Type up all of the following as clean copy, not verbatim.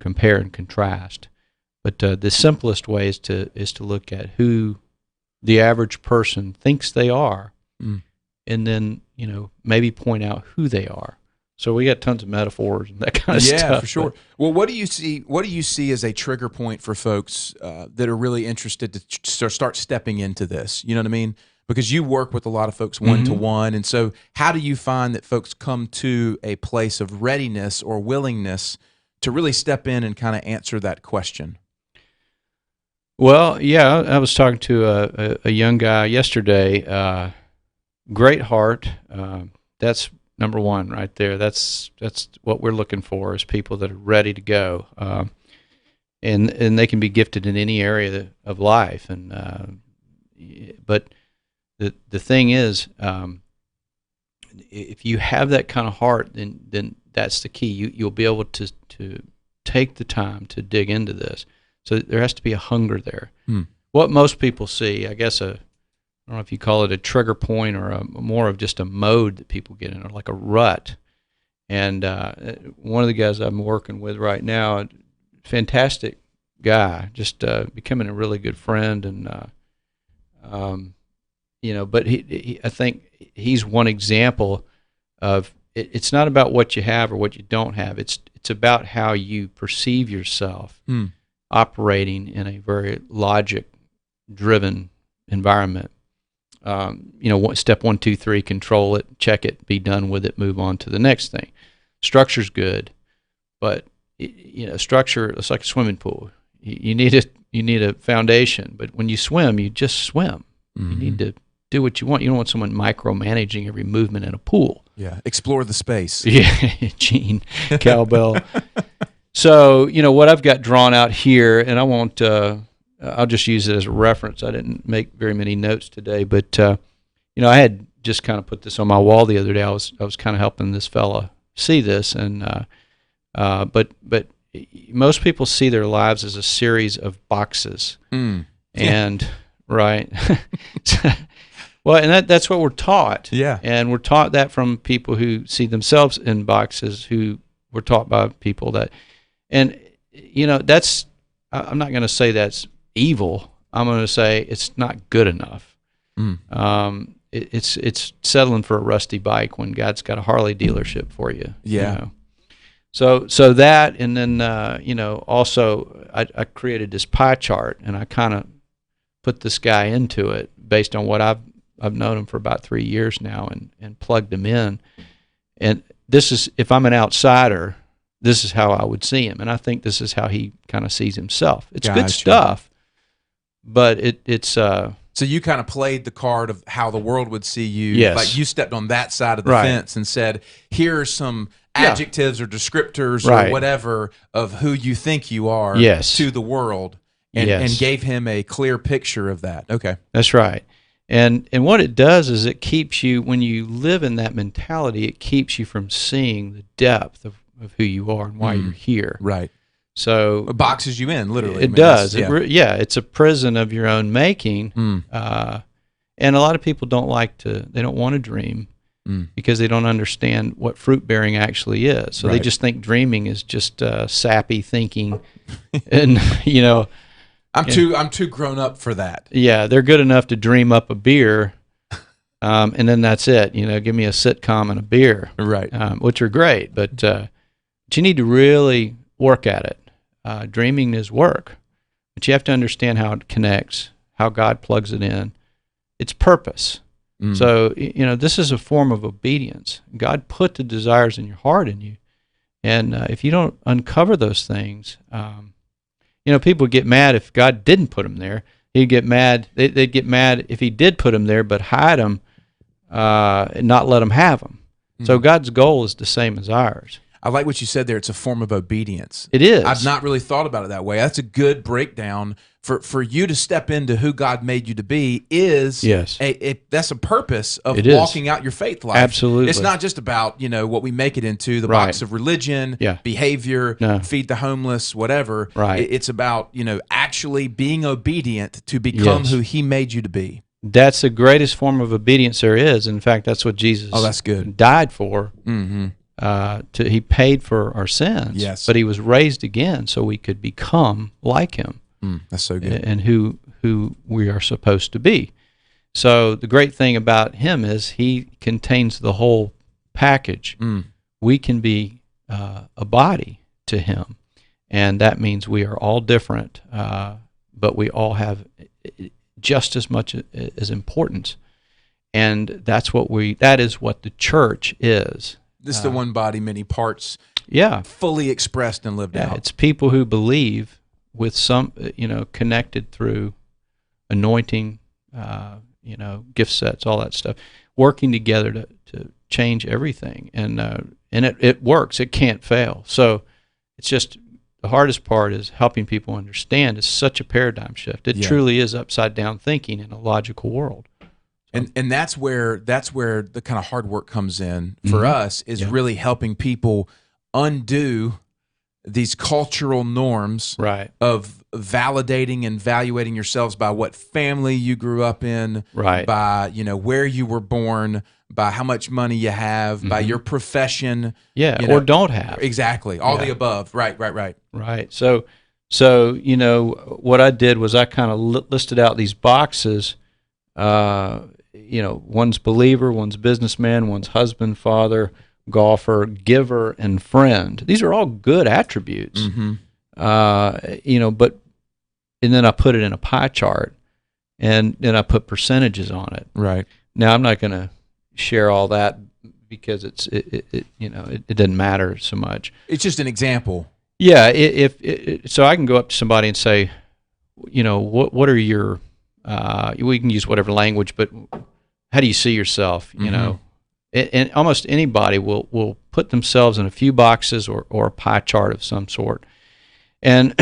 compare and contrast. But the simplest way is to look at who the average person thinks they are, and then maybe point out who they are. So we got tons of metaphors and that kind of stuff. Yeah, for sure. Well, what do you see as a trigger point for folks that are really interested to start stepping into this? You know what I mean? Because you work with a lot of folks one-to-one, and so how do you find that folks come to a place of readiness or willingness to really step in and kind of answer that question? Well, yeah, I was talking to a young guy yesterday. Great heart. That's number one right there. That's what we're looking for, is people that are ready to go, and they can be gifted in any area of life. And but the thing is, if you have that kind of heart, then that's the key. You'll be able to take the time to dig into this. So there has to be a hunger there. What most people see, I guess, I don't know if you call it a trigger point or more of just a mode that people get in, or like a rut. And one of the guys I'm working with right now, fantastic guy, just becoming a really good friend, and but I think he's one example of it's not about what you have or what you don't have. It's about how you perceive yourself operating in a very logic-driven environment. Step 1, 2, 3, control it, check it, be done with it, move on to the next thing. Structure's good, but structure, it's like a swimming pool. You need a foundation, but when you swim, you just swim. You need to do what you want. You don't want someone micromanaging every movement in a pool. Yeah, explore the space. Yeah, Gene Cowbell. So, what I've got drawn out here, and I won't, I'll just use it as a reference. I didn't make very many notes today, but, I had just kind of put this on my wall the other day. I was kind of helping this fella see this, and but most people see their lives as a series of boxes, and right. Well, and that's what we're taught. Yeah. And we're taught that from people who see themselves in boxes, who were taught by people that, and that's, I'm not going to say that's evil. I'm going to say it's not good enough. It's settling for a rusty bike when God's got a Harley dealership for you. Yeah. So that, and then also I created this pie chart, and I kind of put this guy into it based on what I've known him for about 3 years now, and plugged him in. And this is, if I'm an outsider, this is how I would see him, and I think this is how he kind of sees himself. It's good stuff, but it's. So you kind of played the card of how the world would see you. Yes. Like you stepped on that side of the fence and said, here are some adjectives or descriptors or whatever of who you think you are to the world, and gave him a clear picture of that. Okay. That's right. And what it does is it keeps you, when you live in that mentality, it keeps you from seeing the depth of who you are and why you're here. Right. So it boxes you in, literally. It does. It's a prison of your own making. And a lot of people they don't want to dream because they don't understand what fruit bearing actually is. So they just think dreaming is just sappy thinking, and I'm too grown up for that. Yeah, they're good enough to dream up a beer, and then that's it. Give me a sitcom and a beer, right? Which are great, but you need to really work at it. Dreaming is work, but you have to understand how it connects, how God plugs it in. It's purpose. So this is a form of obedience. God put the desires in your heart in you, and if you don't uncover those things. People get mad if God didn't put them there. He'd get mad. They'd get mad if he did put them there, but hide them, and not let them have them. So God's goal is the same as ours. I like what you said there. It's a form of obedience. It is. I've not really thought about it that way. That's a good breakdown for you to step into who God made you to be. That's a purpose of walking out your faith life. Absolutely. It's not just about what we make it into, the box of religion, behavior, feed the homeless, whatever. Right. It's about actually being obedient to become who He made you to be. That's the greatest form of obedience there is. In fact, that's what Jesus that's good. died for. He paid for our sins, Yes. but he was raised again so we could become like him. That's so good. And who we are supposed to be. So the great thing about him is he contains the whole package. We can be a body to him, and that means we are all different, but we all have just as much as importance. And that is what the church is. This is the one body, many parts. Yeah, fully expressed and lived out. It's people who believe with some, connected through anointing, gift sets, all that stuff, working together to change everything, and it works. It can't fail. So it's just the hardest part is helping people understand. It's such a paradigm shift. It truly is upside down thinking in a logical world. And that's where the kind of hard work comes in for us, is really helping people undo these cultural norms of validating and evaluating yourselves by what family you grew up in, by where you were born, by how much money you have, by your profession, or don't have. Exactly, all the above. Right. So what I did was I kind of listed out these boxes. One's believer, one's businessman, one's husband, father, golfer, giver, and friend. These are all good attributes. But then I put it in a pie chart, and then I put percentages on it. Right. Now I'm not going to share all that because it doesn't matter so much. It's just an example. Yeah. So I can go up to somebody and say, what are your we can use whatever language, but how do you see yourself? And almost anybody will put themselves in a few boxes or a pie chart of some sort. And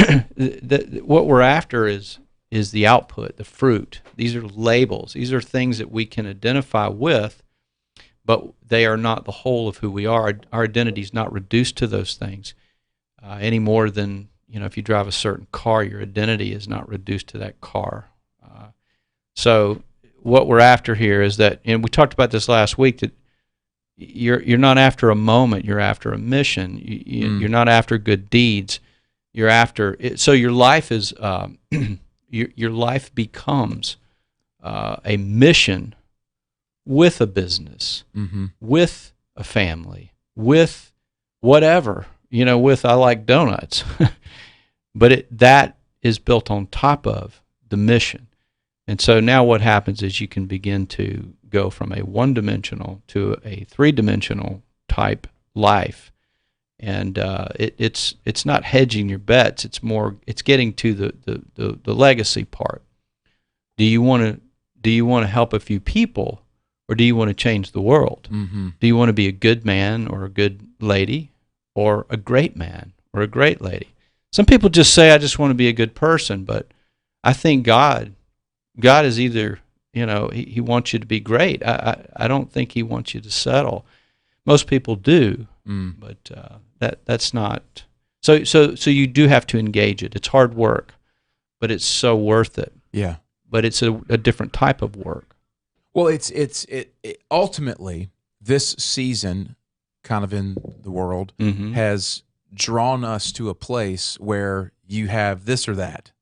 what we're after is the output, the fruit. These are labels. These are things that we can identify with, but they are not the whole of who we are. Our identity is not reduced to those things any more than, if you drive a certain car, your identity is not reduced to that car. So what we're after here is that, and we talked about this last week, that you're not after a moment, you're after a mission. You're not after good deeds. You're after it. So your life is your life becomes a mission with a business, with a family, with whatever, with I like donuts, but that is built on top of the mission. And so now what happens is you can begin to go from a one-dimensional to a three-dimensional type life. And it's not hedging your bets. It's getting to the legacy part. Do you want to help a few people, or do you want to change the world? Do you want to be a good man or a good lady, or a great man or a great lady? Some people just say, I just want to be a good person, but I think God is either, he wants you to be great. I don't think he wants you to settle. Most people do, but that's not. So you do have to engage it. It's hard work, but it's so worth it. Yeah. But it's a different type of work. Well, it ultimately, this season, kind of in the world, has drawn us to a place where you have this or that.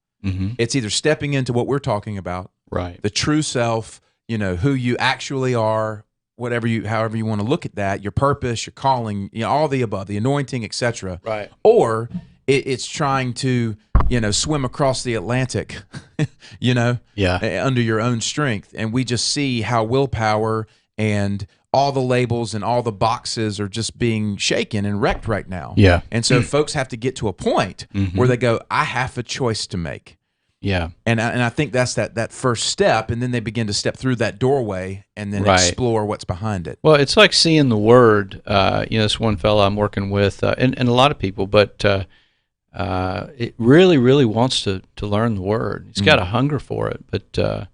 It's either stepping into what we're talking about, right? The true self, who you actually are, however you want to look at that, your purpose, your calling, all the above, the anointing, etc. Right. Or it's trying to, swim across the Atlantic, under your own strength. And we just see how willpower and all the labels and all the boxes are just being shaken and wrecked right now. Yeah. And so folks have to get to a point where they go, I have a choice to make. Yeah. And I think that's that first step, and then they begin to step through that doorway and then explore what's behind it. Well, it's like seeing the Word. This one fellow I'm working with, and a lot of people, but it really, really wants to learn the Word. He's got a hunger for it, but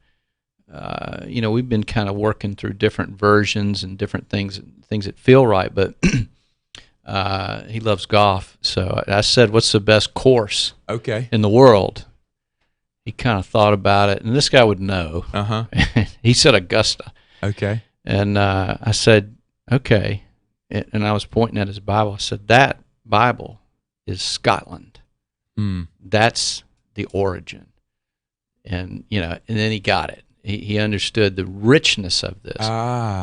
we've been kind of working through different versions and different things that feel right, but he loves golf. So I said, what's the best course in the world? He kind of thought about it, and this guy would know. He said Augusta. Okay. And I said, okay. and I was pointing at his Bible. I said, that Bible is Scotland. That's the origin. And, and then he got it. He understood the richness of this.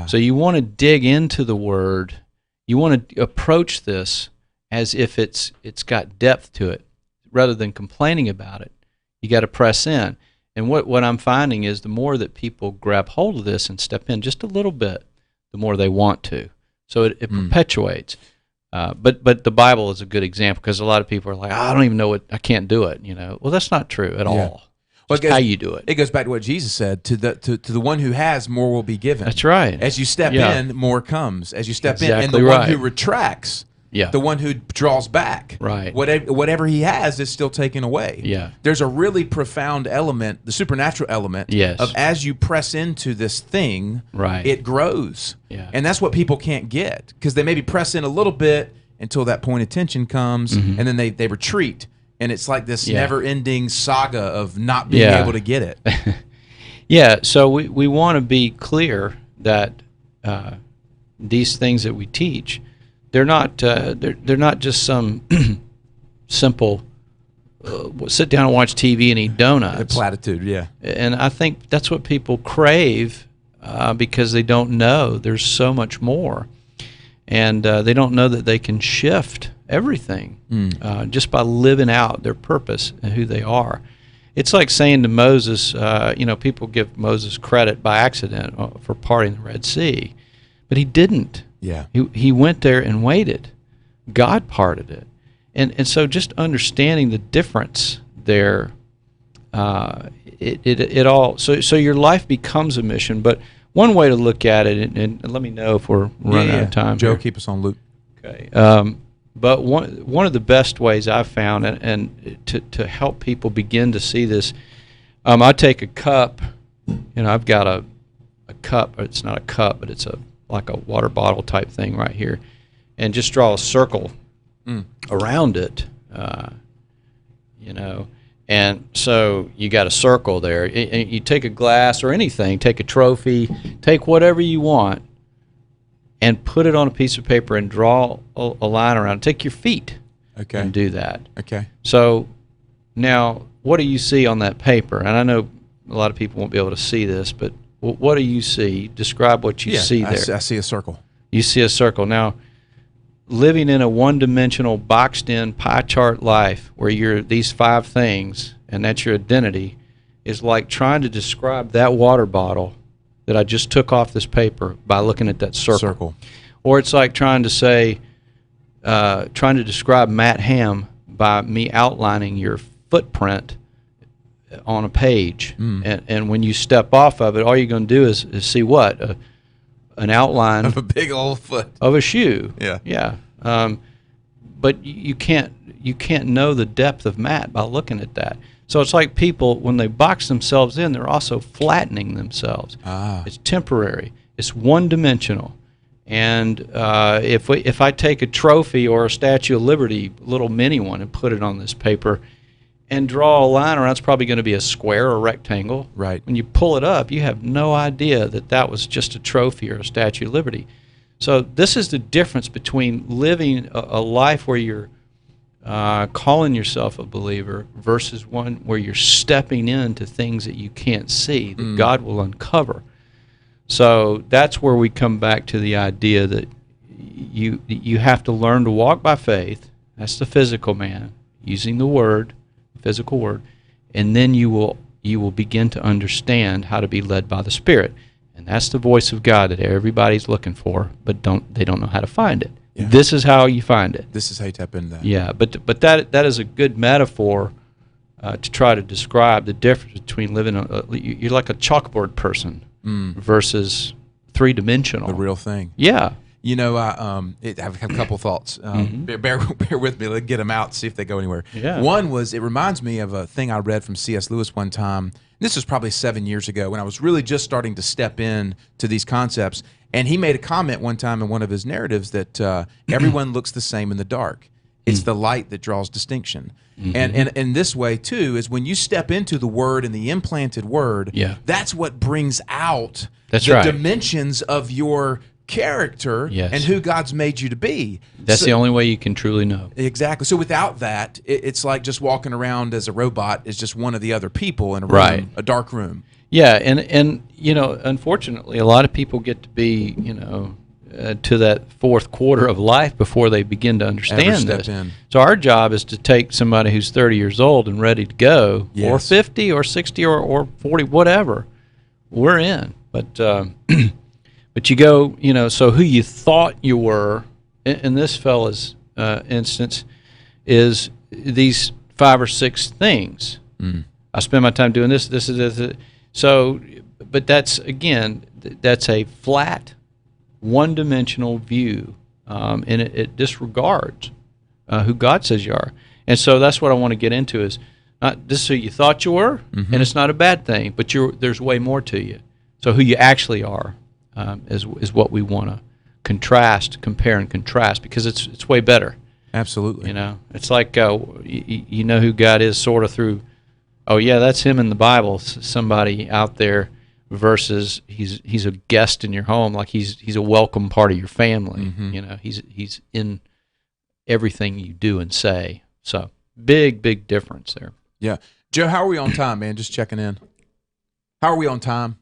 So you want to dig into the Word. You want to approach this as if it's got depth to it, rather than complaining about it. You got to press in. And what I'm finding is the more that people grab hold of this and step in just a little bit, the more they want to. So it perpetuates. But the Bible is a good example, because a lot of people are like, I don't even know I can't do it. Well, that's not true at all. Just how you do it. It goes back to what Jesus said: to the one who has, more will be given. That's right. As you step in, more comes. As you step in, and Exactly the right. one who retracts, the one who draws back, right? Whatever he has is still taken away. Yeah. There's a really profound element, the supernatural element, of as you press into this thing, it grows. Yeah. And that's what people can't get, because they maybe press in a little bit until that point of tension comes, and then they retreat. And it's like this never-ending saga of not being able to get it. So we want to be clear that these things that we teach, they're not just some simple sit down and watch TV and eat donuts. The platitude, yeah. And I think that's what people crave because they don't know there's so much more. And they don't know that they can shift everything just by living out their purpose and who they are. It's like saying to Moses, people give Moses credit by accident for parting the Red Sea, but he didn't. Yeah. He went there and waited. God parted it. And so just understanding the difference there, it all, so your life becomes a mission. But one way to look at it, and let me know if we're running out of time. Joe, here. keep us on loop. Okay. But one of the best ways I've found, and to help people begin to see this, I take a cup. I've got a cup. It's not a cup, but it's like a water bottle type thing right here, and just draw a circle around it. And so you got a circle there. You take a glass or anything, take a trophy, take whatever you want, and put it on a piece of paper and draw a line around it. Take your feet and do that. Okay. So now, what do you see on that paper? And I know a lot of people won't be able to see this, but what do you see? Describe what you see there. I see a circle. You see a circle. Now, living in a one-dimensional, boxed-in pie chart life where you're these 5 things and that's your identity is like trying to describe that water bottle that I just took off this paper by looking at that circle. Or it's like trying to describe Matt Ham by me outlining your footprint on a page. And when you step off of it, all you're going to do is see what? An outline of a big old foot of a shoe. Yeah. But you can't know the depth of Matt by looking at that. So it's like people, when they box themselves in, they're also flattening themselves. It's temporary. It's one-dimensional. And if I take a trophy or a Statue of Liberty, a little mini one, and put it on this paper and draw a line around, it's probably going to be a square or rectangle. Right. When you pull it up, you have no idea that was just a trophy or a Statue of Liberty. So this is the difference between living a life where you're calling yourself a believer versus one where you're stepping into things that you can't see, that God will uncover. So that's where we come back to the idea that you have to learn to walk by faith. That's the physical man, using the word, physical word, and then you will begin to understand how to be led by the Spirit. And that's the voice of God that everybody's looking for, but they don't know how to find it. Yeah. This is how you find it. This is how you tap into that. Yeah, but that is a good metaphor to try to describe the difference between living. You're like a chalkboard person versus 3-dimensional. The real thing. Yeah. I have a couple thoughts. Bear with me. Let's get them out, see if they go anywhere. Yeah. One was, it reminds me of a thing I read from C.S. Lewis one time. This was probably 7 years ago when I was really just starting to step in to these concepts. And he made a comment one time in one of his narratives that everyone looks the same in the dark. It's the light that draws distinction. And in this way, too, is when you step into the Word and the implanted Word, that's what brings out the dimensions of your character and who God's made you to be. That's the only way you can truly know. Exactly. So without that, it's like just walking around as a robot is just one of the other people in a room, a dark room. Yeah, and unfortunately, a lot of people get to be, to that fourth quarter of life before they begin to understand this. So our job is to take somebody who's 30 years old and ready to go, or 50 or 60 or 40, whatever. We're in. But but you go, so who you thought you were, in this fella's instance, is these 5 or 6 things. I spend my time doing this, this. So, but that's, again, that's a flat, one-dimensional view, and it disregards who God says you are. And so that's what I want to get into is, not this is who you thought you were, and it's not a bad thing, but there's way more to you. So who you actually are is what we want to compare and contrast, because it's way better. Absolutely. It's like you know who God is sort of through, oh yeah, that's him in the Bible, somebody out there, versus he's a guest in your home, like he's a welcome part of your family. He's in everything you do and say. So big difference there. Yeah. Joe, how are we on time, man? Just checking in. How are we on time?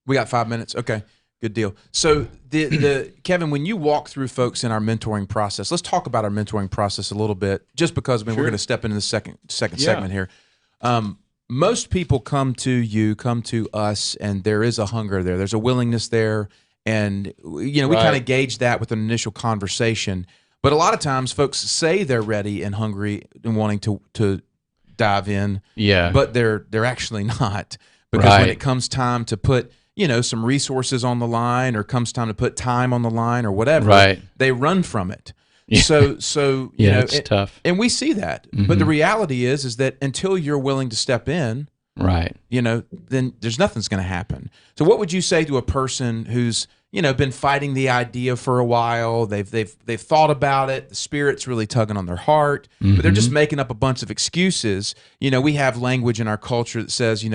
We got 5 minutes. Okay, good deal. So the Kevin, when you walk through folks in our mentoring process, let's talk about our mentoring process a little bit, just because we're going to step into the second segment here. Most people come to us, and there is a hunger there. There's a willingness there, and we kind of gauge that with an initial conversation. But a lot of times, folks say they're ready and hungry and wanting to dive in. Yeah. But they're actually not, because when it comes time to put some resources on the line, or comes time to put time on the line, or whatever, they run from it. Yeah. So it's tough, and we see that. But the reality is that until you're willing to step in, then there's nothing's going to happen. So what would you say to a person who's been fighting the idea for a while? They've thought about it. The Spirit's really tugging on their heart, but they're just making up a bunch of excuses. We have language in our culture that says,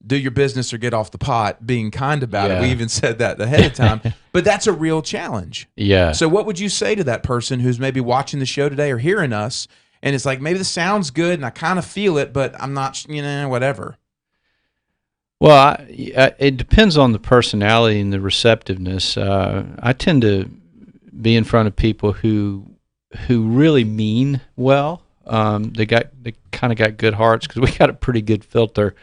do your business or get off the pot, being kind about it. We even said that ahead of time. But that's a real challenge. Yeah. So what would you say to that person who's maybe watching the show today or hearing us, and it's like, maybe this sounds good and I kind of feel it, but I'm not, whatever? Well, it depends on the personality and the receptiveness. I tend to be in front of people who really mean well. They kind of got good hearts, because we got a pretty good filter.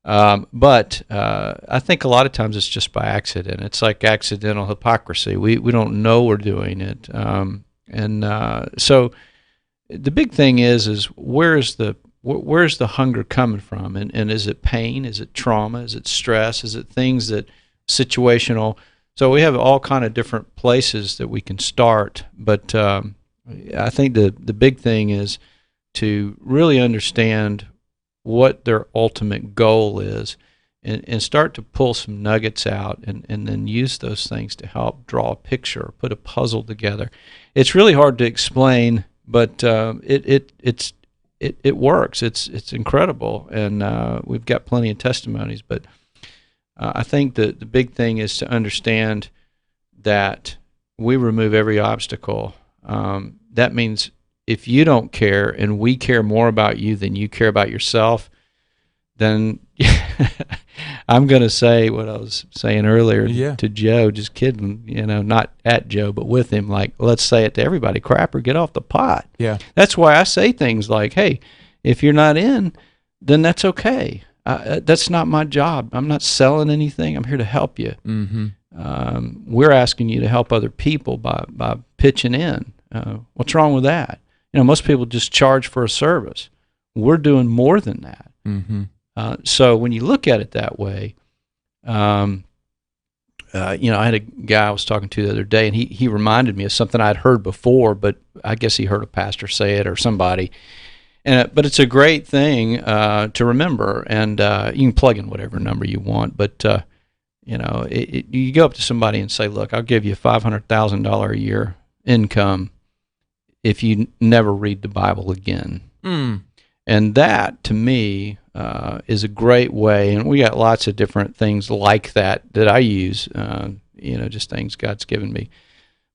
But I think a lot of times it's just by accident. It's like accidental hypocrisy. We don't know we're doing it. So the big thing is where's the hunger coming from? And is it pain? Is it trauma? Is it stress? Is it things that situational? So we have all kind of different places that we can start. But I think the big thing is to really understand what their ultimate goal is, and start to pull some nuggets out, and then use those things to help draw a picture, put a puzzle together. It's really hard to explain, but it works. It's incredible, and we've got plenty of testimonies. But I think the big thing is to understand that we remove every obstacle. That means if you don't care, and we care more about you than you care about yourself, then I'm going to say what I was saying earlier to Joe, just kidding, not at Joe, but with him, like, let's say it to everybody, crapper, get off the pot. Yeah. That's why I say things like, hey, if you're not in, then that's okay. That's not my job. I'm not selling anything. I'm here to help you. We're asking you to help other people by pitching in. What's wrong with that? Most people just charge for a service. We're doing more than that. So when you look at it that way, I had a guy I was talking to the other day, and he reminded me of something I'd heard before, but I guess he heard a pastor say it or somebody. But it's a great thing to remember, and you can plug in whatever number you want. But you go up to somebody and say, "Look, I'll give you $500,000 a year income if you never read the Bible again." And that, to me, is a great way. And we got lots of different things like that I use. just things God's given me.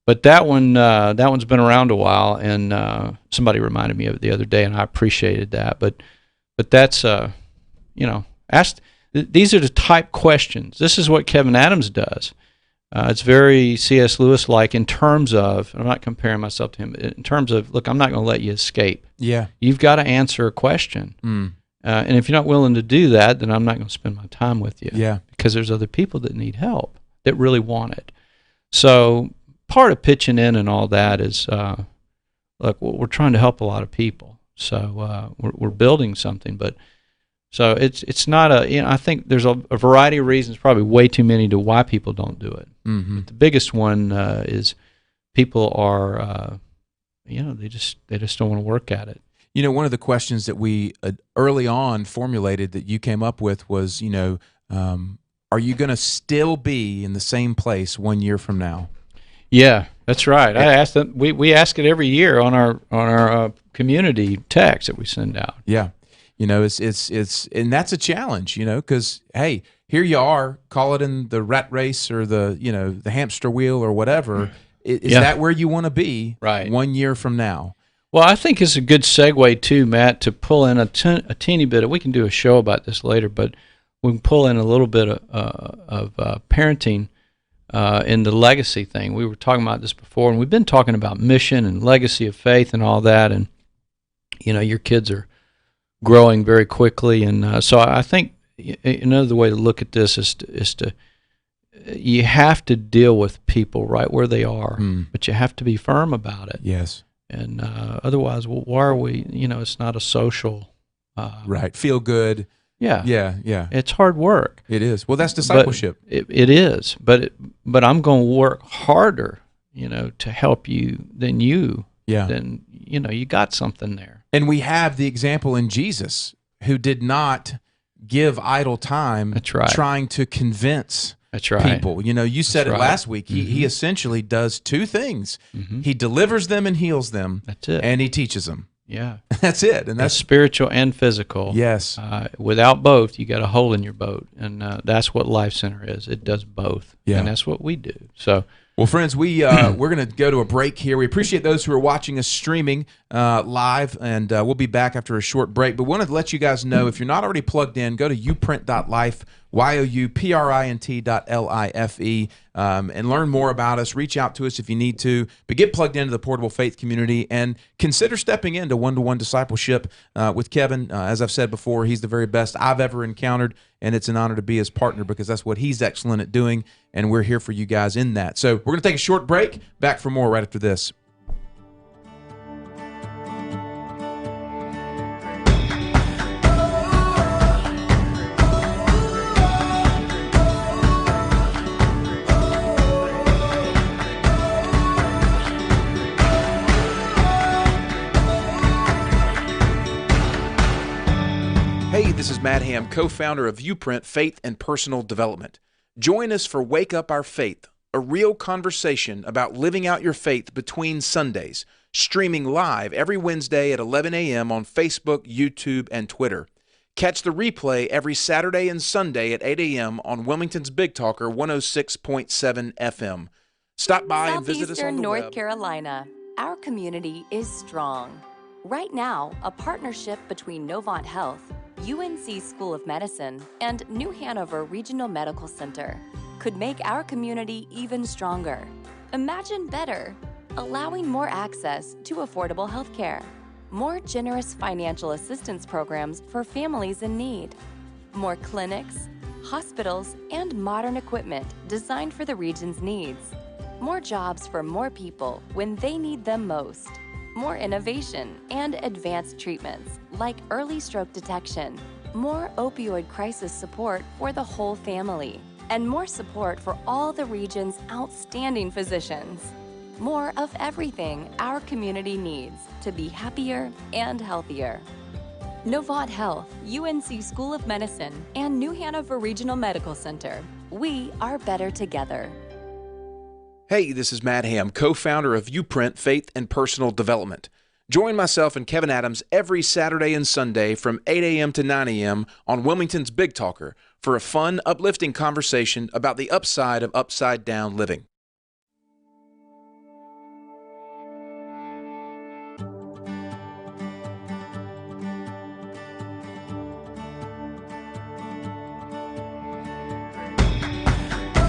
But that one's been around a while, and somebody reminded me of it the other day, and I appreciated that. But that's these are the type questions. This is what Kevin Adams does. It's very C.S. Lewis-like in terms of, I'm not comparing myself to him, in terms of, look, I'm not going to let you escape. Yeah. You've got to answer a question. And if you're not willing to do that, then I'm not going to spend my time with you. Yeah. Because there's other people that need help, that really want it. So part of pitching in and all that is, look, we're trying to help a lot of people. So we're building something, but so it's not I think there's a variety of reasons, probably way too many to why people don't do it. Mm-hmm. But the biggest one is people are, they just don't want to work at it. One of the questions that we early on formulated that you came up with was, are you going to still be in the same place 1 year from now? Yeah, that's right. I asked them. We ask it every year on our community text that we send out. Yeah, it's and that's a challenge, because hey, here you are, call it in the rat race or the hamster wheel or whatever. Is that where you want to be? Right. 1 year from now. Well, I think it's a good segue too, Matt, to pull in a teeny bit. We can do a show about this later, but we can pull in a little bit of parenting in the legacy thing. We were talking about this before, and we've been talking about mission and legacy of faith and all that. And your kids are growing very quickly, and so I think another way to look at this is to you have to deal with people right where they are, but you have to be firm about it. Yes. And otherwise, why are we? It's not a social. Right. Feel good. Yeah. Yeah. It's hard work. It is. Well, that's discipleship. It is. But I'm going to work harder, to help you than you. Yeah. Then you got something there. And we have the example in Jesus, who did not give idle time. That's right. Trying to convince. That's right. People. You said it last week. He essentially does two things. Mm-hmm. He delivers them and heals them. That's it. And he teaches them. Yeah. That's it. And that's spiritual and physical. Yes. Without both, you got a hole in your boat. And that's what Life Center is. It does both. Yeah. And that's what we do. So. Well, friends, we're going to go to a break here. We appreciate those who are watching us streaming live, and we'll be back after a short break. But wanted to let you guys know, if you're not already plugged in, go to uprint.life, youuprint.life, and learn more about us. Reach out to us if you need to, but get plugged into the Portable Faith community and consider stepping into one-to-one discipleship with Kevin. As I've said before, he's the very best I've ever encountered, and it's an honor to be his partner because that's what he's excellent at doing, and we're here for you guys in that. So we're going to take a short break. Back for more right after this. Hey, this is Matt Ham, co-founder of Uprint Faith and Personal Development. Join us for Wake Up Our Faith, a real conversation about living out your faith between Sundays, streaming live every Wednesday at 11 a.m. on Facebook, YouTube, and Twitter. Catch the replay every Saturday and Sunday at 8 a.m. on Wilmington's Big Talker 106.7 FM. Stop by and visit us on the North web. Carolina, our community is strong. Right now, a partnership between Novant Health, UNC School of Medicine, and New Hanover Regional Medical Center could make our community even stronger. Imagine better, allowing more access to affordable health care, more generous financial assistance programs for families in need, more clinics, hospitals, and modern equipment designed for the region's needs, more jobs for more people when they need them most, more innovation and advanced treatments like early stroke detection, more opioid crisis support for the whole family, and more support for all the region's outstanding physicians. More of everything our community needs to be happier and healthier. Novant Health, UNC School of Medicine, and New Hanover Regional Medical Center. We are better together. Hey, this is Matt Ham, co-founder of Uprint Faith and Personal Development. Join myself and Kevin Adams every Saturday and Sunday from 8 a.m. to 9 a.m. on Wilmington's Big Talker for a fun, uplifting conversation about the upside of upside-down living.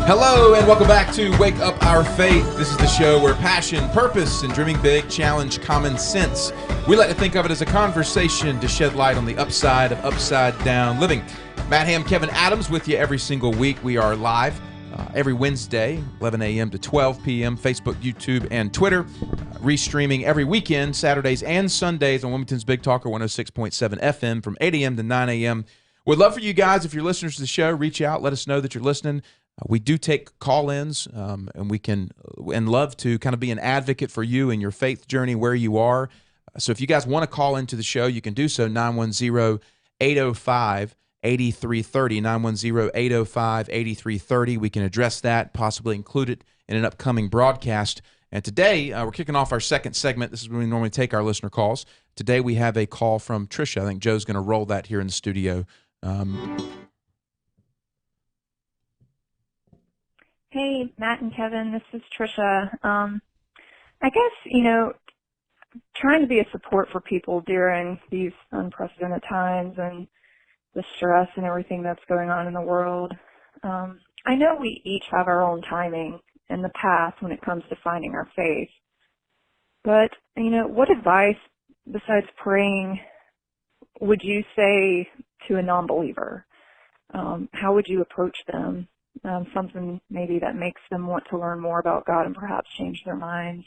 Hello and welcome back to Wake Up Our Faith. This is the show where passion, purpose, and dreaming big challenge common sense. We like to think of it as a conversation to shed light on the upside of upside-down living. Matt Ham, Kevin Adams with you every single week. We are live every Wednesday, 11 a.m. to 12 p.m., Facebook, YouTube, and Twitter. Restreaming every weekend, Saturdays and Sundays on Wilmington's Big Talker 106.7 FM from 8 a.m. to 9 a.m. We'd love for you guys, if you're listeners to the show, reach out, let us know that you're listening. We do take call-ins, and we can and love to kind of be an advocate for you in your faith journey where you are. So if you guys want to call into the show, you can do so, 910-805-8330, 910-805-8330. We can address that, possibly include it in an upcoming broadcast. And today, we're kicking off our second segment. This is when we normally take our listener calls. Today, we have a call from Tricia. I think Joe's going to roll that here in the studio. Hey, Matt and Kevin, this is Tricia. I guess, trying to be a support for people during these unprecedented times and the stress and everything that's going on in the world. I know we each have our own timing and the path when it comes to finding our faith. But, what advice, besides praying, would you say to a non-believer? How would you approach them? Something maybe that makes them want to learn more about God and perhaps change their minds.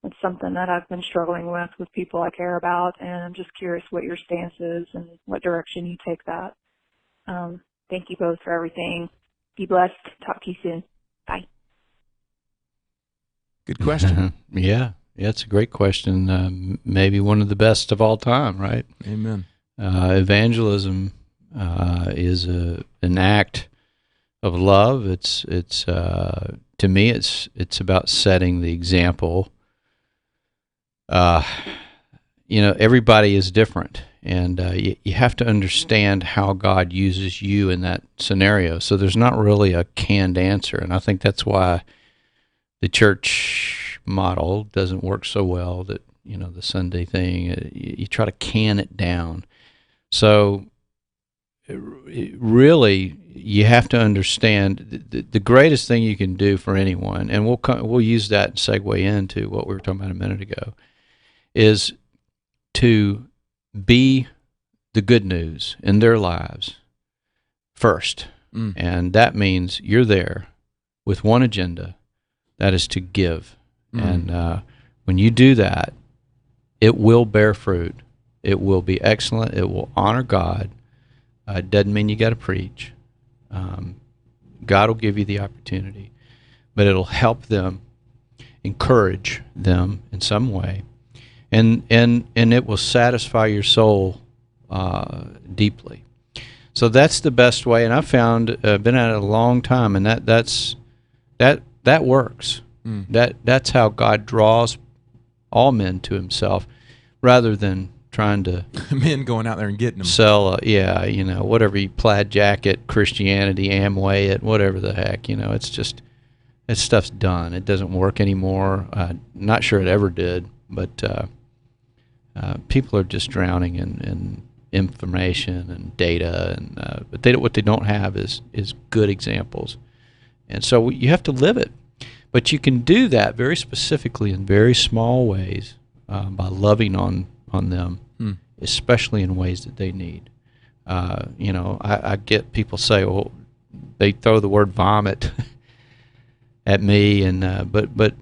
It's something that I've been struggling with people I care about, and I'm just curious what your stance is and what direction you take that. Thank you both for everything. Be blessed. Talk to you soon. Bye. Good question. Yeah, it's a great question. Maybe one of the best of all time, right? Amen. Evangelism is an act of love. It's to me, it's about setting the example. Everybody is different, and you have to understand how God uses you in that scenario. So there's not really a canned answer, and I think that's why the church model doesn't work so well. That the Sunday thing, you try to can it down. So really, you have to understand the greatest thing you can do for anyone, and we'll use that and segue into what we were talking about a minute ago, is to be the good news in their lives first. And that means you're there with one agenda, that is to give. And when you do that, it will bear fruit. It will be excellent. It will honor God. It doesn't mean you got to preach. God will give you the opportunity, but it'll help them, encourage them in some way, and it will satisfy your soul deeply. So that's the best way, and I've found, been at it a long time, and that works. That's how God draws all men to Himself, rather than trying to men going out there and getting them. Sell, whatever, plaid jacket, Christianity, Amway it, whatever the heck, it's just, that stuff's done. It doesn't work anymore. Not sure it ever did, but people are just drowning in information and data, and but what they don't have is good examples, and so you have to live it. But you can do that very specifically in very small ways by loving on them, especially in ways that they need. I get people say, well, they throw the word vomit at me, and but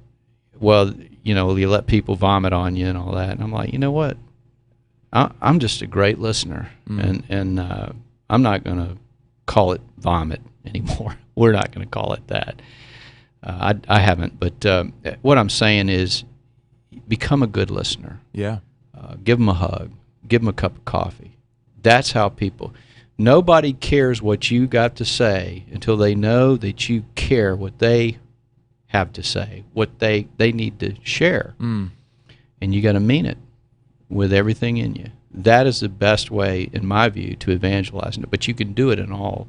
you let people vomit on you and all that, and I'm like, you know what? I'm just a great listener, and I'm not going to call it vomit anymore. We're not going to call it that. I haven't, but what I'm saying is, become a good listener. Yeah. Give them a hug. Give them a cup of coffee. That's how people. Nobody cares what you got to say until they know that you care what they have to say, what they need to share, and you got to mean it. with everything in you. That is the best way, in my view, to evangelize. But you can do it in all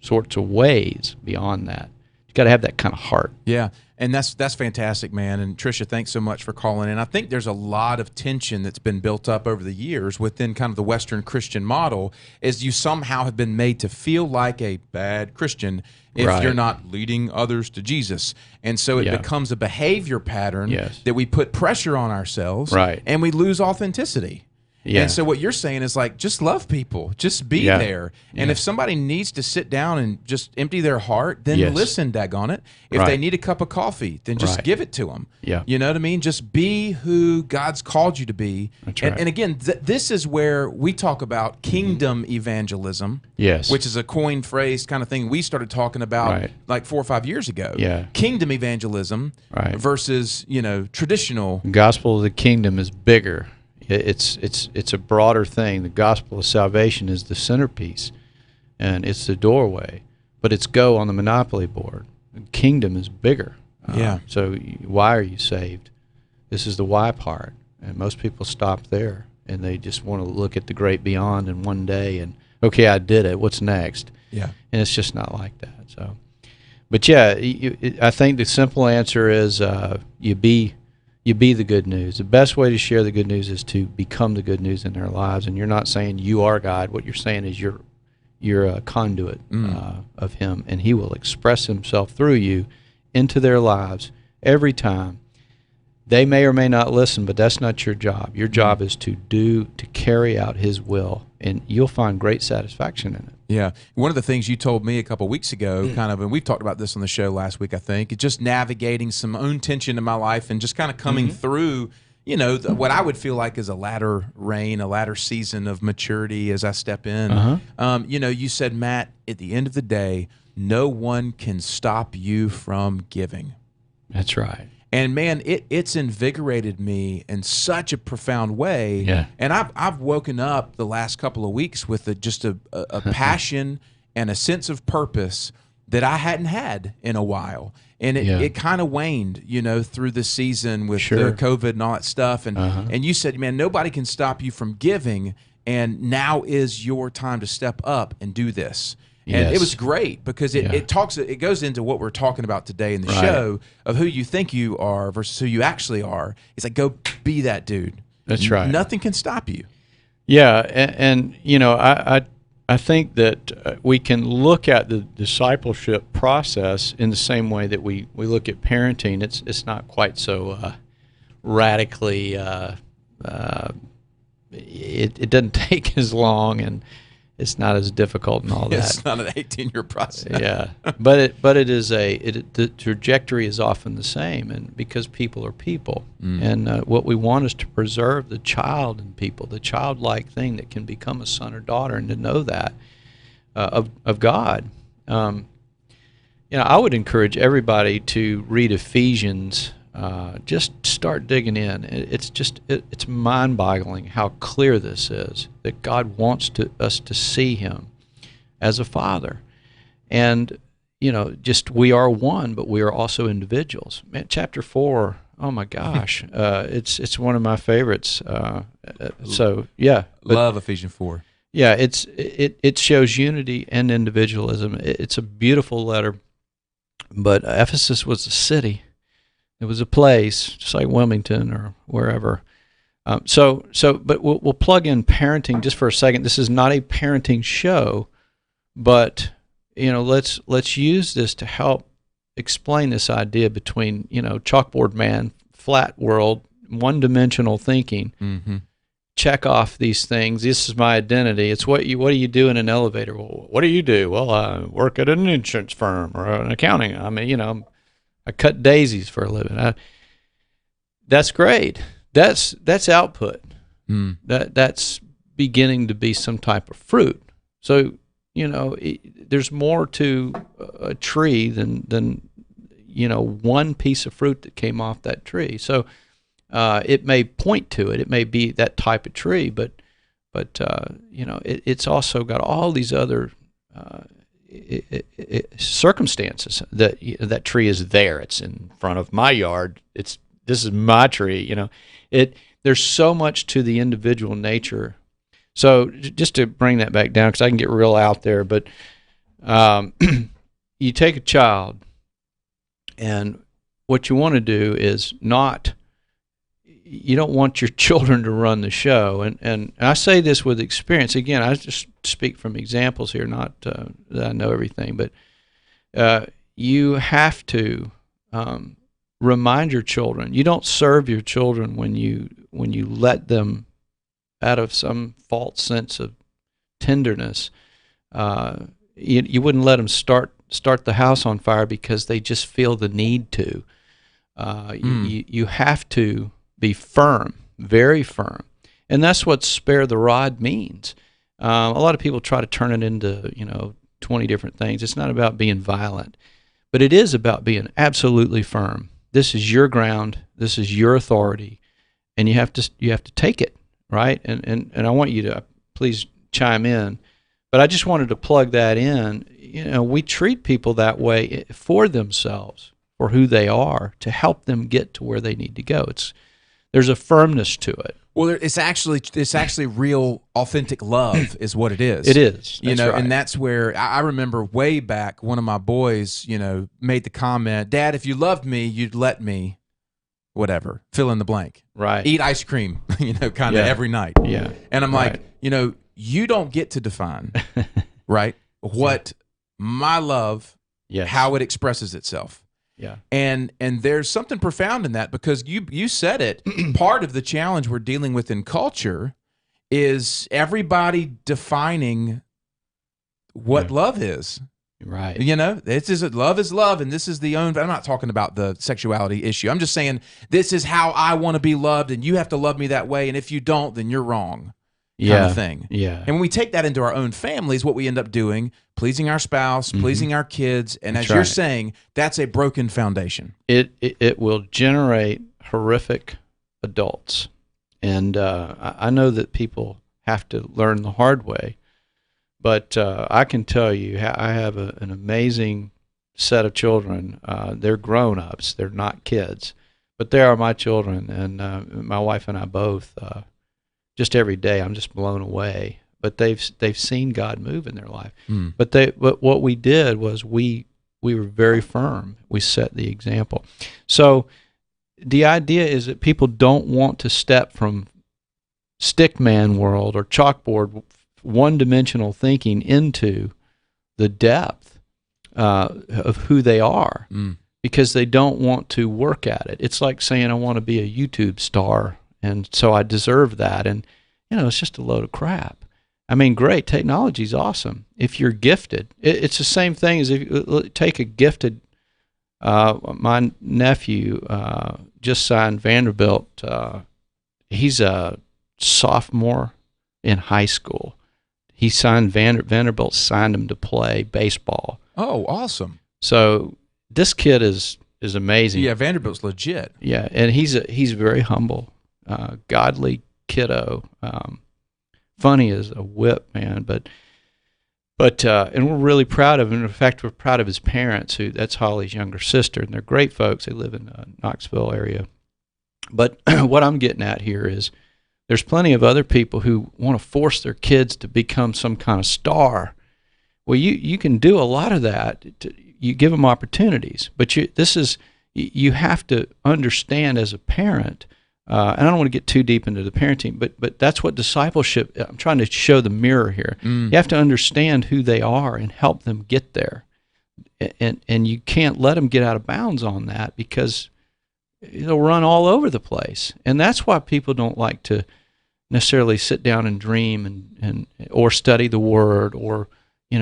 sorts of ways beyond that. You got to have that kind of heart. Yeah, and that's fantastic, man. And Tricia, thanks so much for calling in. I think there's a lot of tension that's been built up over the years within kind of the Western Christian model, is you somehow have been made to feel like a bad Christian if Right. you're not leading others to Jesus. And so it Yeah. becomes a behavior pattern Yes. that we put pressure on ourselves, Right. and we lose authenticity. Yeah. And so what you're saying is like, just love people, just be Yeah. there. And Yeah. if somebody needs to sit down and just empty their heart, then Yes. listen, daggone it. If Right. they need a cup of coffee, then just Right. give it to them. Yeah. You know what I mean? Just be who God's called you to be. That's and, right. and again, this is where we talk about kingdom evangelism. Yes. Which is a coined phrase kind of thing we started talking about Right. like 4 or 5 years ago. Yeah. Kingdom evangelism Right. versus, traditional. The gospel of the kingdom is bigger. It's a broader thing. The gospel of salvation is the centerpiece, and it's the doorway. But it's go on the monopoly board. The kingdom is bigger. Yeah. So why are you saved? This is the why part, and most people stop there, and they just want to look at the great beyond in one day and, okay, I did it. What's next? Yeah. And it's just not like that. So, but yeah, I think the simple answer is you be the good news. The best way to share the good news is to become the good news in their lives. And you're not saying you are God. What you're saying is you're a conduit of Him, and He will express Himself through you into their lives every time. They may or may not listen, but that's not your job. Your job is to carry out His will, and you'll find great satisfaction in it. Yeah. One of the things you told me a couple of weeks ago, and we've talked about this on the show last week, I think, is just navigating some own tension in my life and just kind of coming through, what I would feel like is a latter rain, a latter season of maturity as I step in. You said, Matt, at the end of the day, no one can stop you from giving. That's right. And man, it's invigorated me in such a profound way. Yeah. And I've woken up the last couple of weeks with just a passion and a sense of purpose that I hadn't had in a while. And it kind of waned, through the season with the COVID and all that stuff. And you said, man, nobody can stop you from giving. And now is your time to step up and do this. And it was great because it goes into what we're talking about today in the show of who you think you are versus who you actually are. It's like, go be that dude. That's right. Nothing can stop you. Yeah, and I think that we can look at the discipleship process in the same way that we look at parenting. It's not quite so radically. It doesn't take as long, and it's not as difficult and all that. It's not an 18-year process. Yeah, but it is the trajectory is often the same, and because people are people, and what we want is to preserve the child in people, the childlike thing that can become a son or daughter, and to know that of God. I would encourage everybody to read Ephesians. Just start digging in. It's mind-boggling how clear this is, that God wants us to see Him as a Father. And, we are one, but we are also individuals. Man, chapter 4, oh my gosh, it's one of my favorites. So, yeah. Love Ephesians 4. Yeah, it shows unity and individualism. It's a beautiful letter, but Ephesus was a city. It was a place, just like Wilmington or wherever. But we'll plug in parenting just for a second. This is not a parenting show, but let's use this to help explain this idea between chalkboard man, flat world, one-dimensional thinking. Mm-hmm. Check off these things. This is my identity. It's what do you do in an elevator? Well, what do you do? Well, I work at an insurance firm or an accounting. I mean, I cut daisies for a living. That's great. That's output. That's beginning to be some type of fruit. So there's more to a tree than one piece of fruit that came off that tree. So it may point to it. It may be that type of tree, but it's also got all these other circumstances that tree is there. It's in front of my yard. This is my tree. there's so much to the individual nature. So just to bring that back down, because I can get real out there, but you take a child, and what you want to do is you don't want your children to run the show. And I say this with experience. Again, I just speak from examples here, not that I know everything, but you have to remind your children. You don't serve your children when you let them out of some false sense of tenderness. You wouldn't let them start the house on fire because they just feel the need to. You have to be firm, very firm, and that's what spare the rod means. A lot of people try to turn it into 20 different things. It's not about being violent, but it is about being absolutely firm. This is your ground. This is your authority, and you have to take it, right? And I want you to please chime in, but I just wanted to plug that in. We treat people that way for themselves, for who they are, to help them get to where they need to go. There's a firmness to it. Well, it's actually real, authentic love is what it is. It is. Right. And that's where I remember way back, one of my boys, made the comment, "Dad, if you loved me, you'd let me, whatever, fill in the blank, right? Eat ice cream, kind of every night." Yeah. And I'm like, you don't get to define, right, what my love, how it expresses itself. Yeah. And there's something profound in that, because you said it. Part of the challenge we're dealing with in culture is everybody defining what love is. Right. Love is love, and this is the own. I'm not talking about the sexuality issue. I'm just saying this is how I want to be loved, and you have to love me that way. And if you don't, then you're wrong. Kind of thing. Yeah. And when we take that into our own families, what we end up doing, pleasing our spouse, pleasing our kids, and That's as you're saying, that's a broken foundation. It will generate horrific adults. And I know that people have to learn the hard way, but I can tell you, I have an amazing set of children. They're grown-ups. They're not kids, but they are my children, and my wife and I both. Just every day, I'm just blown away. But they've seen God move in their life. But what we did was we were very firm. We set the example. So the idea is that people don't want to step from stickman world or chalkboard, one-dimensional thinking into the depth of who they are, because they don't want to work at it. It's like saying, I want to be a YouTube star, and so I deserve that. And, it's just a load of crap. I mean, great. Technology's awesome. If you're gifted, it's the same thing as if you take a gifted, my nephew just signed Vanderbilt. He's a sophomore in high school. He signed Vanderbilt signed him to play baseball. Oh, awesome. So this kid is amazing. Yeah, Vanderbilt's legit. Yeah, and he's very humble. Godly kiddo, funny as a whip, man. But and we're really proud of him. In fact, we're proud of his parents. That's Holly's younger sister, and they're great folks. They live in Knoxville area. But what I'm getting at here is there's plenty of other people who want to force their kids to become some kind of star. Well, you can do a lot of that. You give them opportunities, but you have to understand as a parent. And I don't want to get too deep into the parenting, but that's what discipleship. I'm trying to show the mirror here. You have to understand who they are and help them get there, and you can't let them get out of bounds on that, because they'll run all over the place. And that's why people don't like to necessarily sit down and dream and or study the Word, or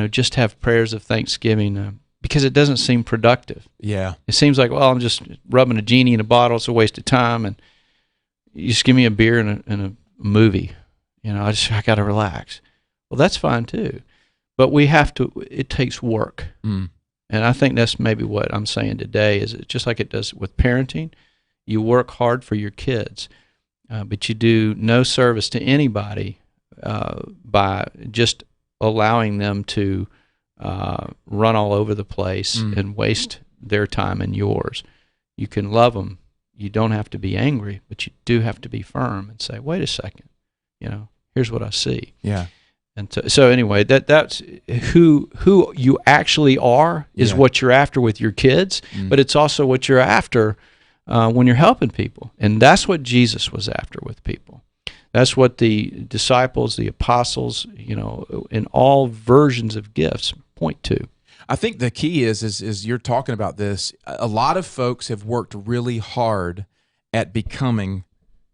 just have prayers of thanksgiving, because it doesn't seem productive. Yeah, it seems like, well, I'm just rubbing a genie in a bottle. It's a waste of time, and you just give me a beer and a movie. I got to relax. Well, that's fine too, but we have to. It takes work, and I think that's maybe what I'm saying today. Is it just like it does with parenting? You work hard for your kids, but you do no service to anybody by just allowing them to run all over the place and waste their time and yours. You can love them. you don't have to be angry, but you do have to be firm and say, wait a second, here's what I see. Yeah. And so anyway, that's who you actually are is what you're after with your kids, but it's also what you're after when you're helping people. And that's what Jesus was after with people. That's what the disciples, the apostles, in all versions of gifts point to. I think the key is you're talking about this. A lot of folks have worked really hard at becoming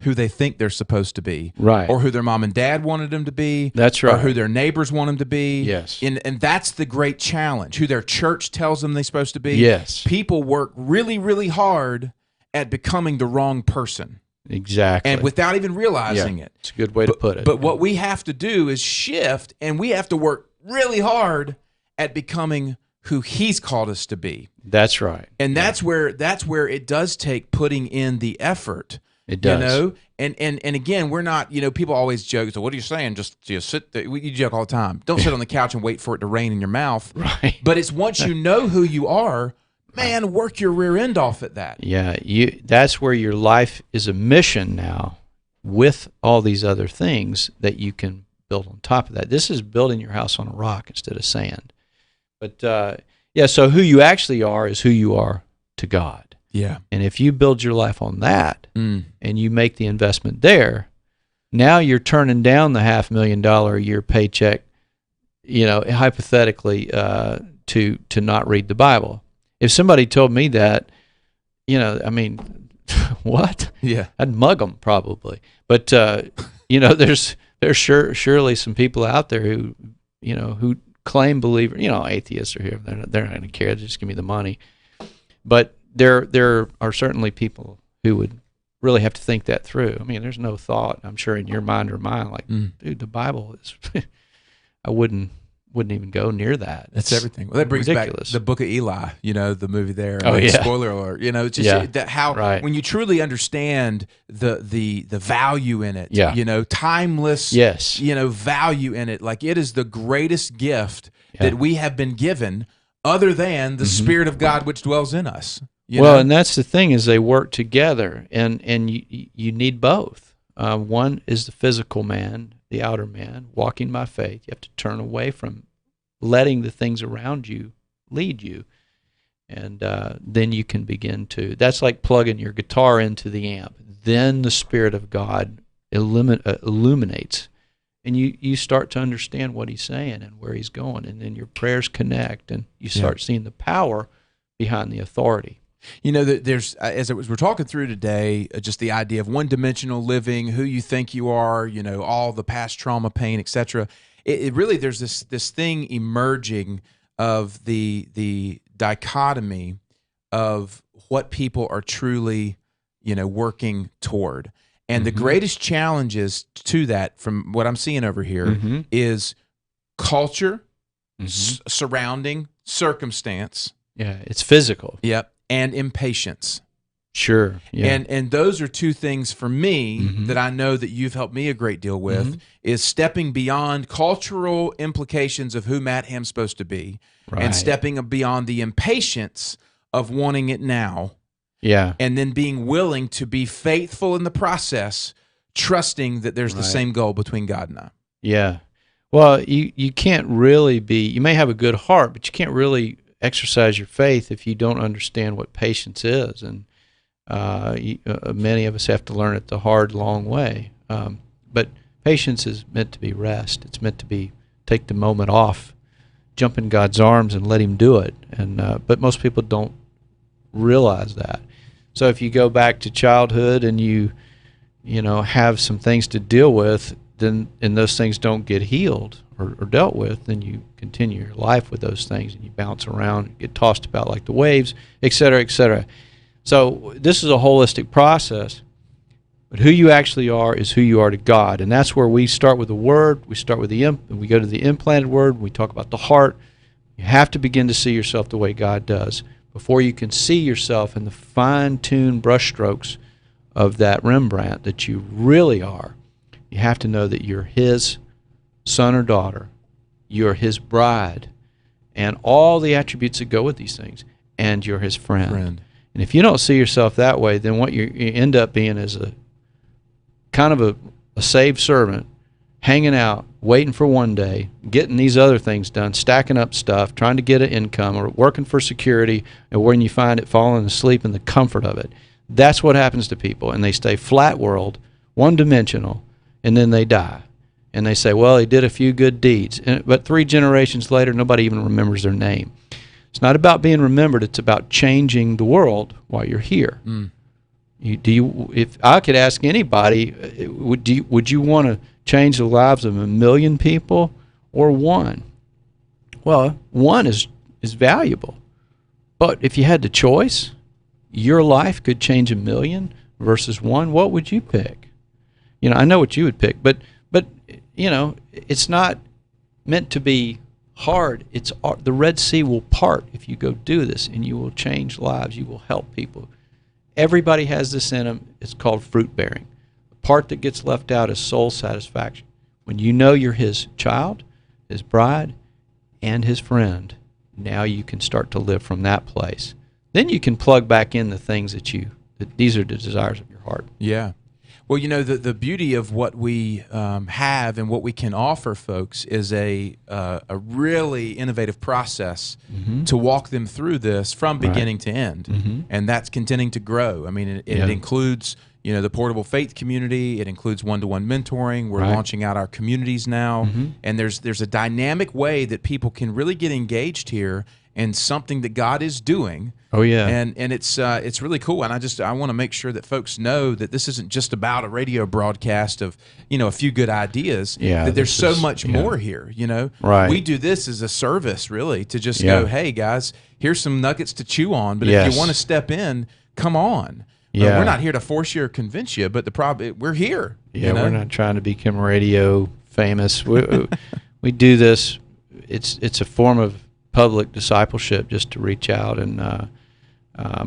who they think they're supposed to be, right? Or who their mom and dad wanted them to be. That's right. Or who their neighbors want them to be. Yes. And that's the great challenge. Who their church tells them they're supposed to be. Yes. People work really, really hard at becoming the wrong person. Exactly. And without even realizing it. It's a good way to put it. But what we have to do is shift, and we have to work really hard at becoming who He's called us to be. That's right. And that's where it does take putting in the effort. It does. And again, we're not, people always joke, so what are you saying? Just sit there. You joke all the time. Don't sit on the couch and wait for it to rain in your mouth. Right. But it's once you know who you are, man, work your rear end off at that. Yeah, that's where your life is a mission now with all these other things that you can build on top of that. This is building your house on a rock instead of sand. But so who you actually are is who you are to God. Yeah. And if you build your life on that and you make the investment there, now you're turning down the $500,000 a year paycheck, hypothetically, to not read the Bible. If somebody told me that, what? Yeah. I'd mug them probably. But there's surely some people out there who claim believer, atheists are here. They're not going to care. Just give me the money. But there are certainly people who would really have to think that through. I mean, there's no thought, I'm sure, in your mind or mine, like, dude, the Bible is. I wouldn't even go near that. That's everything. Well, that brings ridiculous. back the Book of Eli, the movie there. Oh, yeah. Spoiler alert. It's just that how when you truly understand the value in it, timeless, value in it, like it is the greatest gift that we have been given other than the Spirit of God which dwells in us. And that's the thing is they work together, and you need both. One is the physical man, the outer man, walking by faith. You have to turn away from letting the things around you lead you. And then you can begin to, that's like plugging your guitar into the amp. Then the Spirit of God illuminates, and you start to understand what He's saying and where He's going. And then your prayers connect, and you start seeing the power behind the authority. There's, as we're talking through today, just the idea of one-dimensional living, who you think you are, all the past trauma, pain, etc. It really, there's this thing emerging of the dichotomy of what people are truly, working toward. And the greatest challenges to that, from what I'm seeing over here, is culture, surrounding, circumstance. Yeah, it's physical. Yep. And impatience. Sure. Yeah. And those are two things for me that I know that you've helped me a great deal with, is stepping beyond cultural implications of who Matt Ham's supposed to be, and stepping beyond the impatience of wanting it now. Yeah. And then being willing to be faithful in the process, trusting that there's the same goal between God and I. Yeah. Well, you can't really you may have a good heart, but you can't really exercise your faith if you don't understand what patience is, and many of us have to learn it the hard, long way. But patience is meant to be rest. It's meant to be take the moment off, jump in God's arms, and let Him do it. And but most people don't realize that. So if you go back to childhood and you have some things to deal with, then and those things don't get healed or dealt with, then you continue your life with those things, and you bounce around, get tossed about like the waves, et cetera, et cetera. So this is a holistic process, but who you actually are is who you are to God, and that's where we start with the Word. We start with we go to the implanted Word. We talk about the heart. You have to begin to see yourself the way God does before you can see yourself in the fine-tuned brushstrokes of that Rembrandt that you really are. You have to know that you're His son or daughter, you're His bride, and all the attributes that go with these things, and you're His friend. And if you don't see yourself that way, then what you end up being is a kind of a saved servant, hanging out, waiting for one day, getting these other things done, stacking up stuff, trying to get an income, or working for security, and when you find it, falling asleep in the comfort of it. That's what happens to people, and they stay flat world, one-dimensional, and then they die. And they say, well, he did a few good deeds. But 3 generations later, nobody even remembers their name. It's not about being remembered. It's about changing the world while you're here. If I could ask anybody, would you want to change the lives of 1 million people or 1? Well, 1 is valuable. But if you had the choice, your life could change 1 million versus 1, what would you pick? I know what you would pick, but it's not meant to be hard. It's the Red Sea will part if you go do this, and you will change lives. You will help people. Everybody has this in them. It's called fruit bearing. The part that gets left out is soul satisfaction. When you know you're his child, his bride, and his friend, now you can start to live from that place. Then you can plug back in the things that these are the desires of your heart. Yeah. Well, the beauty of what we have and what we can offer folks is a really innovative process to walk them through this from beginning to end, and that's continuing to grow. I mean, it includes the portable faith community. It includes one-to-one mentoring. We're launching out our communities now, and there's a dynamic way that people can really get engaged here in something that God is doing. Oh yeah, and it's really cool. And I want to make sure that folks know that this isn't just about a radio broadcast of a few good ideas. Yeah, that there's so much more here. Right. We do this as a service, really, to just go, hey guys, here's some nuggets to chew on. But if you want to step in, come on. Yeah. We're not here to force you or convince you, but we're here. Yeah, we're not trying to become radio famous. We do this. It's a form of public discipleship just to reach out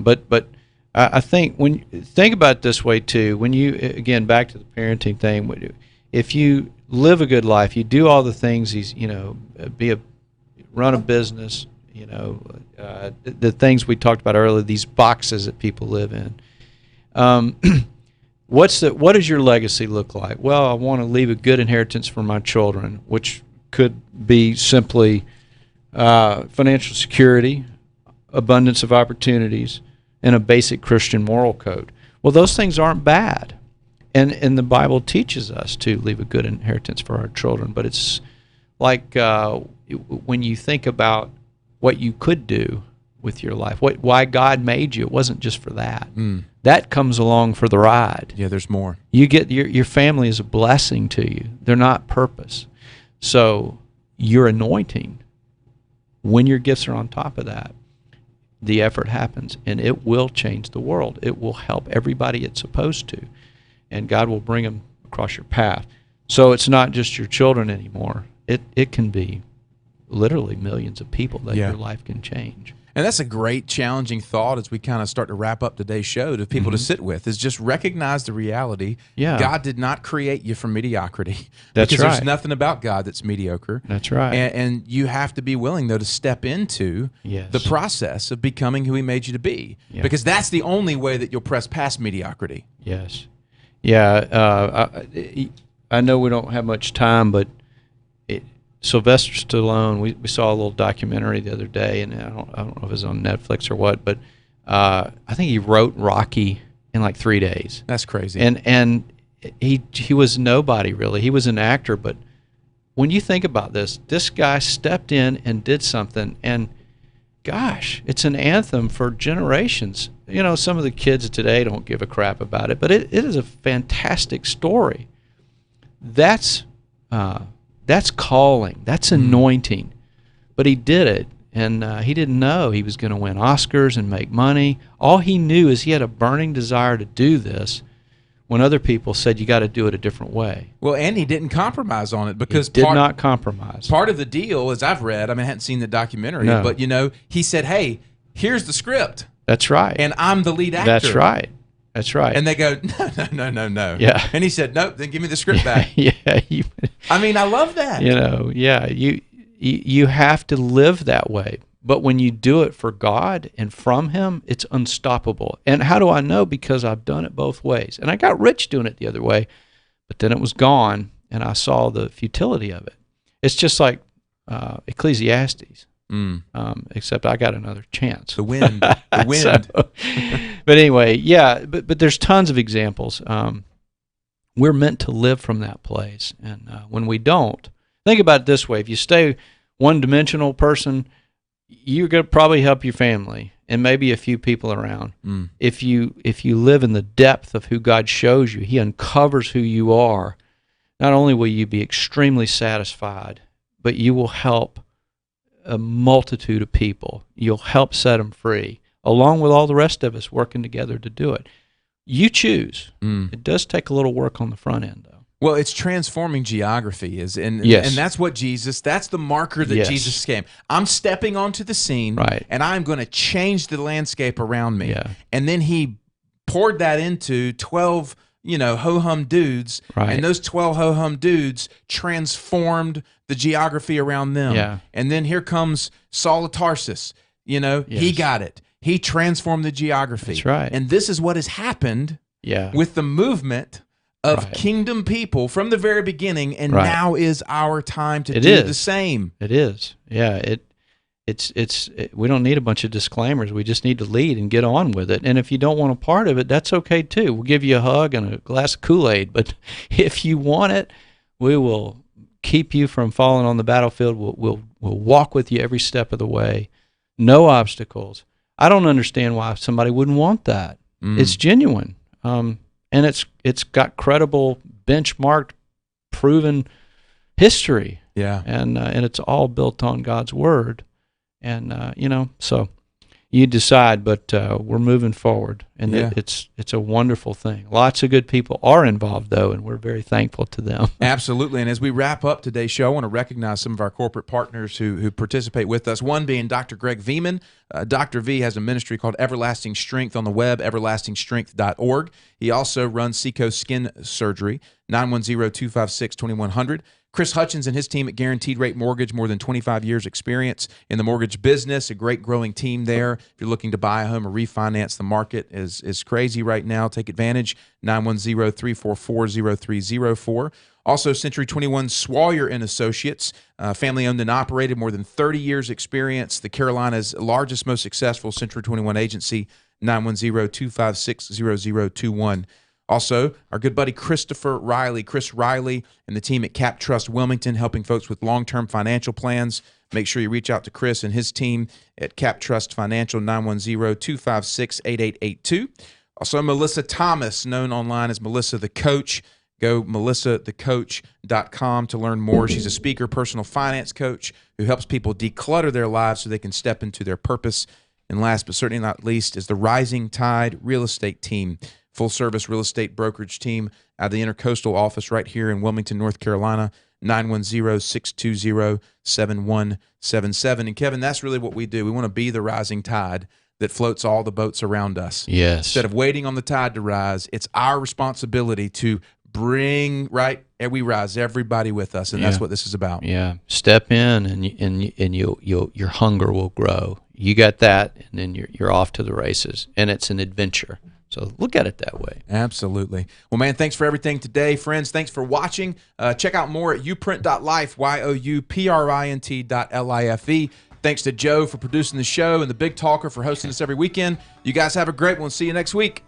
but I think when you think about it this way too, when you again back to the parenting thing, if you live a good life, you do all the things run a business, the things we talked about earlier, these boxes that people live in. What does your legacy look like? Well, I want to leave a good inheritance for my children, which could be simply financial security, abundance of opportunities, and a basic Christian moral code. Well, those things aren't bad, and the Bible teaches us to leave a good inheritance for our children. But it's like when you think about what you could do with your life, why God made you, it wasn't just for that. That comes along for the ride. Yeah, there's more. You get your family is a blessing to you. They're not purpose. So your anointing, when your gifts are on top of that, the effort happens, and it will change the world. It will help everybody it's supposed to, and God will bring them across your path. So it's not just your children anymore. It can be literally millions of people that your life can change. And that's a great challenging thought as we kind of start to wrap up today's show to people to sit with, is just recognize the reality. Yeah. God did not create you from mediocrity. That's because right. There's nothing about God that's mediocre. That's right. And you have to be willing, though, to step into the process of becoming who he made you to be. Yeah. Because that's the only way that you'll press past mediocrity. Yes. Yeah. I know we don't have much time, but Sylvester Stallone, we saw a little documentary the other day, and I don't know if it was on Netflix or what, but I think he wrote Rocky in like 3 days. That's crazy. And he was nobody really. He was an actor, but when you think about this guy stepped in and did something, and gosh, it's an anthem for generations. Some of the kids today don't give a crap about it, but it is a fantastic story. That's calling. That's anointing. But he did it, and he didn't know he was going to win Oscars and make money. All he knew is he had a burning desire to do this when other people said, you got to do it a different way. Well, and he didn't compromise on it, because he did not compromise. Part of the deal, as I've read, I hadn't seen the documentary, but he said, hey, here's the script. That's right. And I'm the lead actor. That's right. That's right. And they go, no. Yeah. And he said, nope, then give me the script back. Yeah. I love that. You have to live that way. But when you do it for God and from Him, it's unstoppable. And how do I know? Because I've done it both ways. And I got rich doing it the other way, but then it was gone, and I saw the futility of it. It's just like Ecclesiastes, except I got another chance. The wind. The wind. But anyway, yeah, but there's tons of examples. We're meant to live from that place. And when we don't, think about it this way. If you stay one-dimensional person, you're going to probably help your family and maybe a few people around. If you live in the depth of who God shows you, He uncovers who you are, not only will you be extremely satisfied, but you will help a multitude of people. You'll help set them free, along with all the rest of us working together to do it. You choose. It does take a little work on the front end, though. Well, it's transforming geography, and that's what that's the marker that Jesus came. I'm stepping onto the scene, right, and I'm going to change the landscape around me. Yeah. And then He poured that into 12, ho-hum dudes, right, and those 12 ho-hum dudes transformed the geography around them. Yeah. And then here comes Saul of Tarsus. He got it. He transformed the geography. That's right. And this is what has happened with the movement of kingdom people from the very beginning, and now is our time to do the same. It is. Yeah, we don't need a bunch of disclaimers. We just need to lead and get on with it. And if you don't want a part of it, that's okay too. We'll give you a hug and a glass of Kool-Aid. But if you want it, we will keep you from falling on the battlefield. We'll walk with you every step of the way. No obstacles. I don't understand why somebody wouldn't want that. It's genuine. And it's got credible, benchmarked, proven history. Yeah. And it's all built on God's word. And so you decide, but we're moving forward, and it's a wonderful thing. Lots of good people are involved, though, and we're very thankful to them. Absolutely. And as we wrap up today's show, I want to recognize some of our corporate partners who participate with us. One being Dr. Greg Veman. Dr. V has a ministry called Everlasting Strength on the web, everlastingstrength.org. He also runs Seacoast Skin Surgery, 910-256-2100. Chris Hutchins and his team at Guaranteed Rate Mortgage, more than 25 years experience in the mortgage business, a great growing team there. If you're looking to buy a home or refinance, the market is crazy right now. Take advantage, 910-344-0304. Also, Century 21 Swalyer and Associates, family owned and operated, more than 30 years experience. The Carolinas' largest, most successful Century 21 agency, 910-256-0021. Also, our good buddy Christopher Riley, Chris Riley, and the team at Cap Trust Wilmington, helping folks with long-term financial plans. Make sure you reach out to Chris and his team at Cap Trust Financial, 910-256-8882. Also, Melissa Thomas, known online as Melissa the Coach. Go melissathecoach.com to learn more. She's a speaker, personal finance coach who helps people declutter their lives so they can step into their purpose. And last but certainly not least is the Rising Tide Real Estate Team, full-service real estate brokerage team out of the Intercoastal office right here in Wilmington, North Carolina, 910-620-7177. And Kevin, that's really what we do. We want to be the rising tide that floats all the boats around us. Yes. Instead of waiting on the tide to rise, it's our responsibility to bring we rise everybody with us, and that's what this is about. Yeah, step in, and your hunger will grow. You got that, and then you're off to the races, and it's an adventure. So look at it that way. Absolutely. Well, man, thanks for everything today, friends. Thanks for watching. Check out more at youprint.life, youprint.life. Thanks to Joe for producing the show and the Big Talker for hosting us every weekend. You guys have a great one. See you next week.